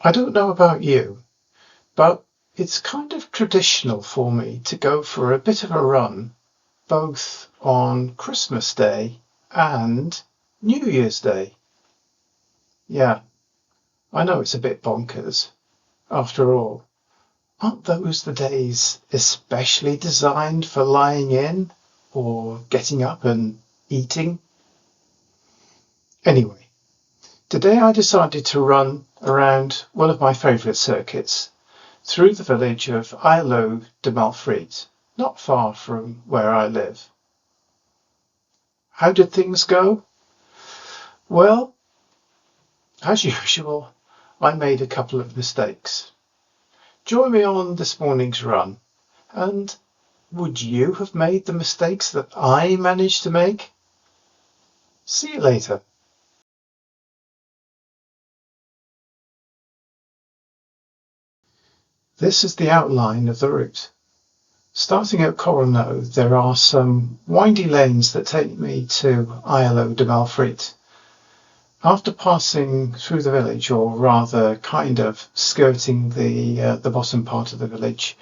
I don't know about you, but it's kind of traditional for me to go for a bit of a run both on Christmas Day and New Year's Day. Yeah, I know it's a bit bonkers. After all, aren't those the days especially designed for lying in or getting up and eating? Anyway, today I decided to run around one of my favourite circuits through the village of Aielo de Malferit, not far from where I live. How did things go? Well, as usual, I made a couple of mistakes. Join me on this morning's run, and would you have made the mistakes that I managed to make? See you later. This is the outline of the route. Starting at Coronel, there are some windy lanes that take me to Aielo de Malferit. After passing through the village, or rather kind of skirting the bottom part of the village,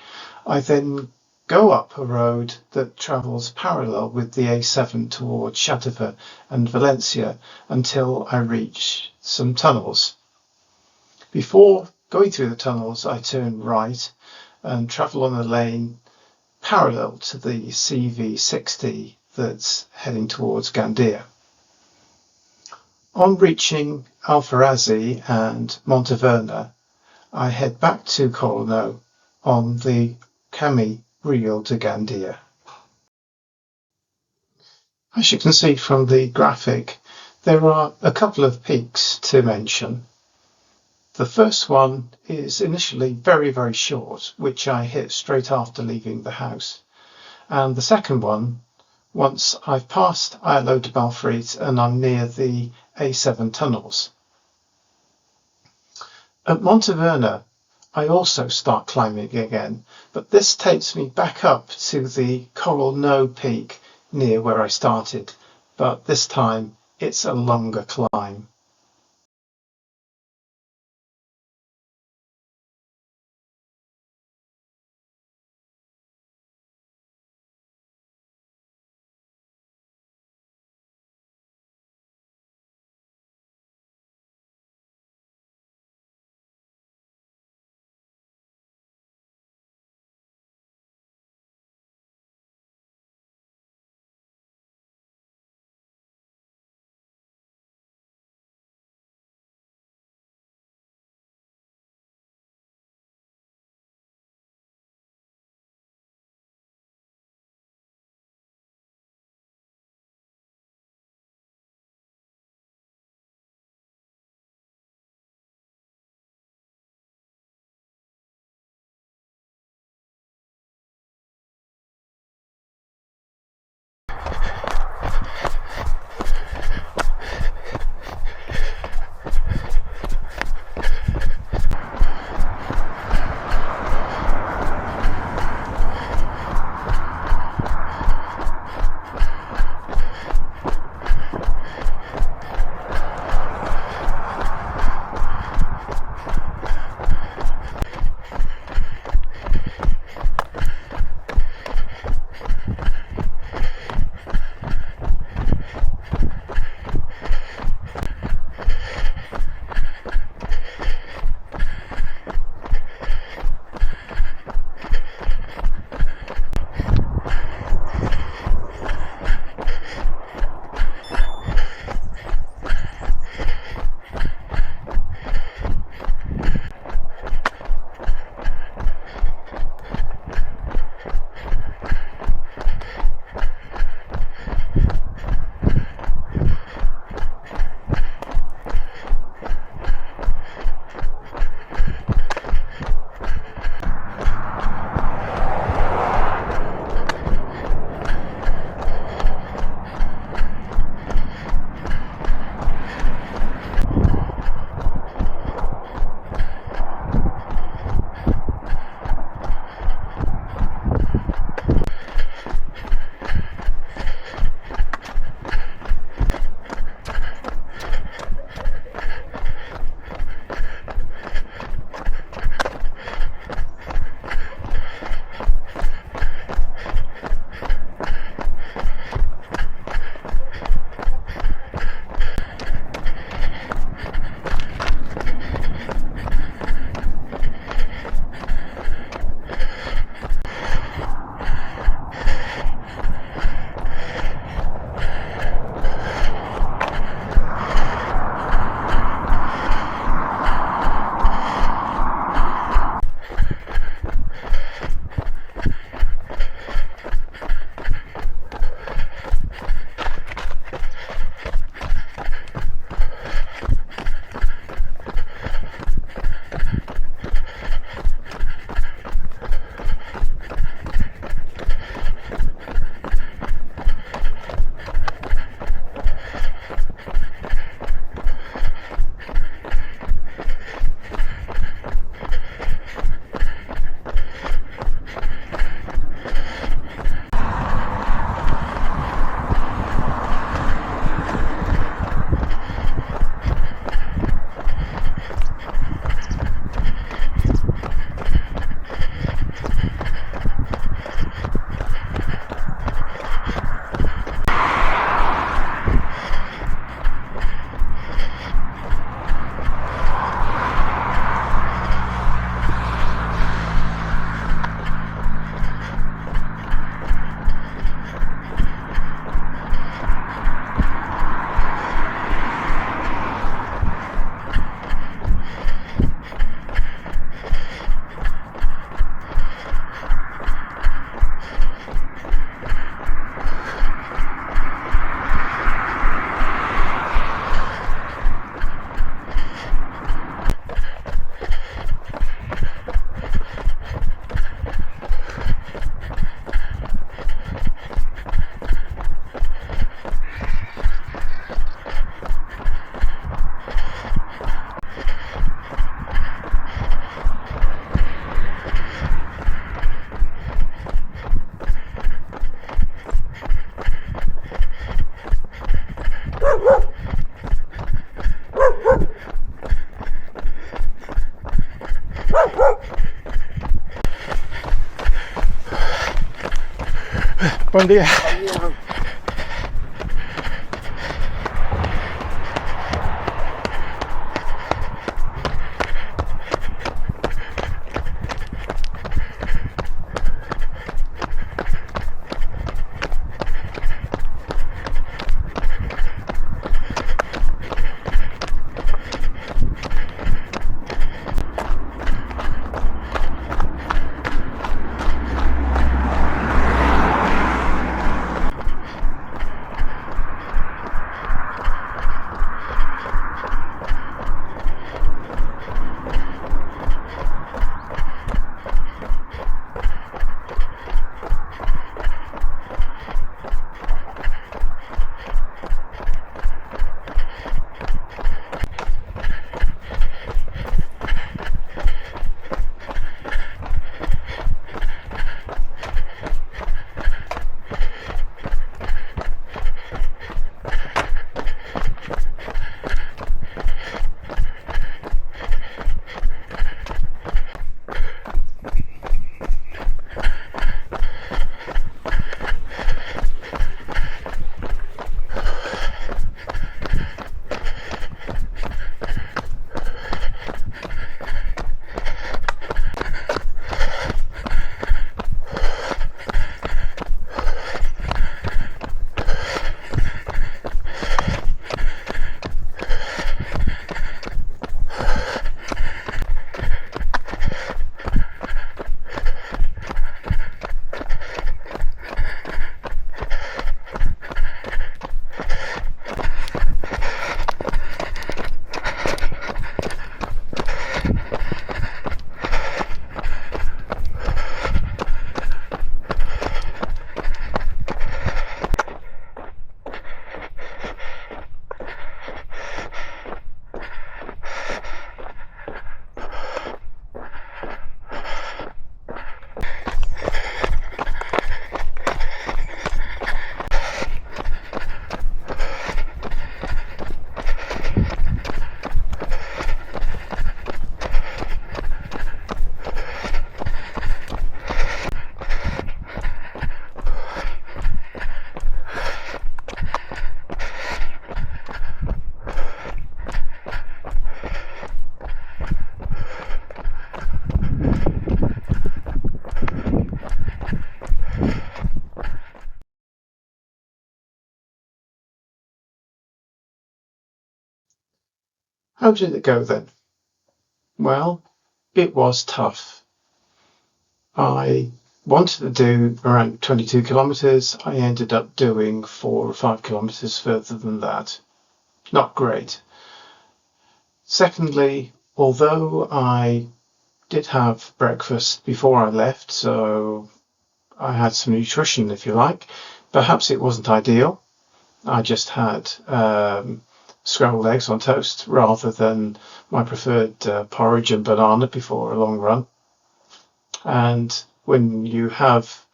I then go up a road that travels parallel with the A7 towards Xàtiva and Valencia until I reach some tunnels. Before going through the tunnels, I turn right and travel on a lane parallel to the CV60 that's heading towards Gandia. On reaching Alferrazzi and Montaverner, I head back to Coronel on the Campo de Gandia. As you can see from the graphic, there are a couple of peaks to mention. The first one is initially very, very short, which I hit straight after leaving the house. And the second one, once I've passed Aielo de Malferit and I'm near the A7 tunnels. At Montaverner, I also start climbing again, but this takes me back up to the Coral No peak near where I started, but this time it's a longer climb. Buen día. How did it go then? Well, it was tough. I wanted to do around 22 kilometres. I ended up doing 4 or 5 kilometres further than that. Not great. Secondly, although I did have breakfast before I left, so I had some nutrition, if you like, perhaps it wasn't ideal. I just had scrambled eggs on toast rather than my preferred porridge and banana before a long run. And when you have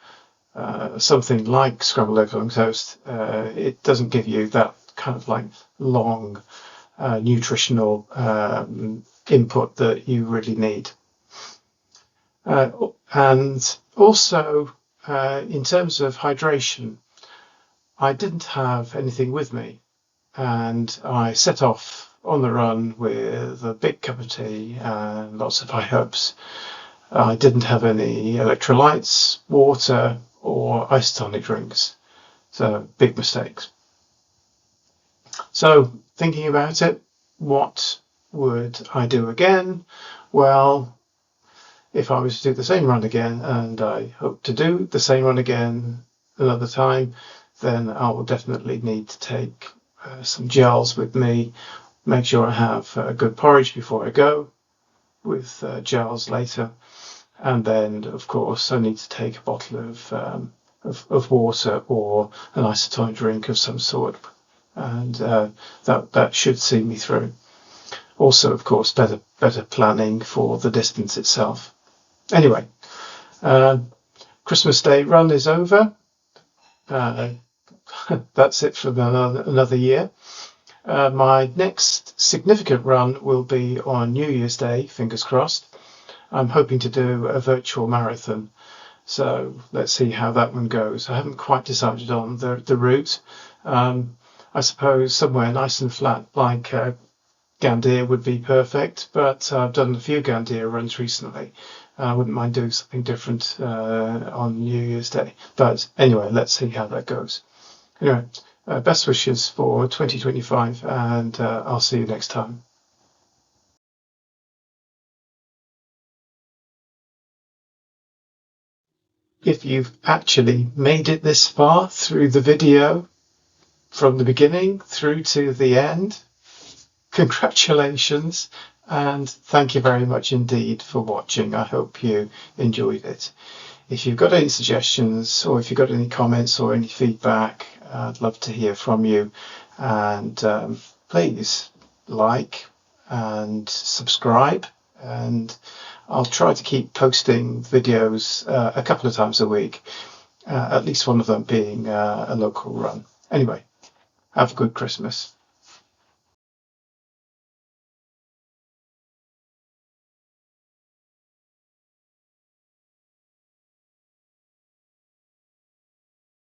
something like scrambled eggs on toast, it doesn't give you that kind of like long nutritional input that you really need. And also, in terms of hydration, I didn't have anything with me, and I set off on the run with a big cup of tea and lots of high hopes. I didn't have any electrolytes, water, or isotonic drinks, so big mistakes. So thinking about it, what would I do again? Well, if I was to do the same run again, and I hope to do the same run again another time, then I will definitely need to take some gels with me, make sure I have a good porridge before I go, with gels later, and then of course I need to take a bottle of water or an isotonic drink of some sort, and that should see me through. Also, of course, better planning for the distance itself. Anyway, Christmas Day run is over. That's it for another year. My next significant run will be on New Year's Day, fingers crossed. I'm hoping to do a virtual marathon. So let's see how that one goes. I haven't quite decided on the route. I suppose somewhere nice and flat like Gandia would be perfect, but I've done a few Gandia runs recently. I wouldn't mind doing something different on New Year's Day. But anyway, let's see how that goes. Anyway, best wishes for 2025, and I'll see you next time. If you've actually made it this far through the video, from the beginning through to the end, congratulations, and thank you very much indeed for watching. I hope you enjoyed it. If you've got any suggestions, or if you've got any comments or any feedback, I'd love to hear from you. And please like and subscribe, and I'll try to keep posting videos a couple of times a week, at least one of them being a local run. Anyway, have a good Christmas.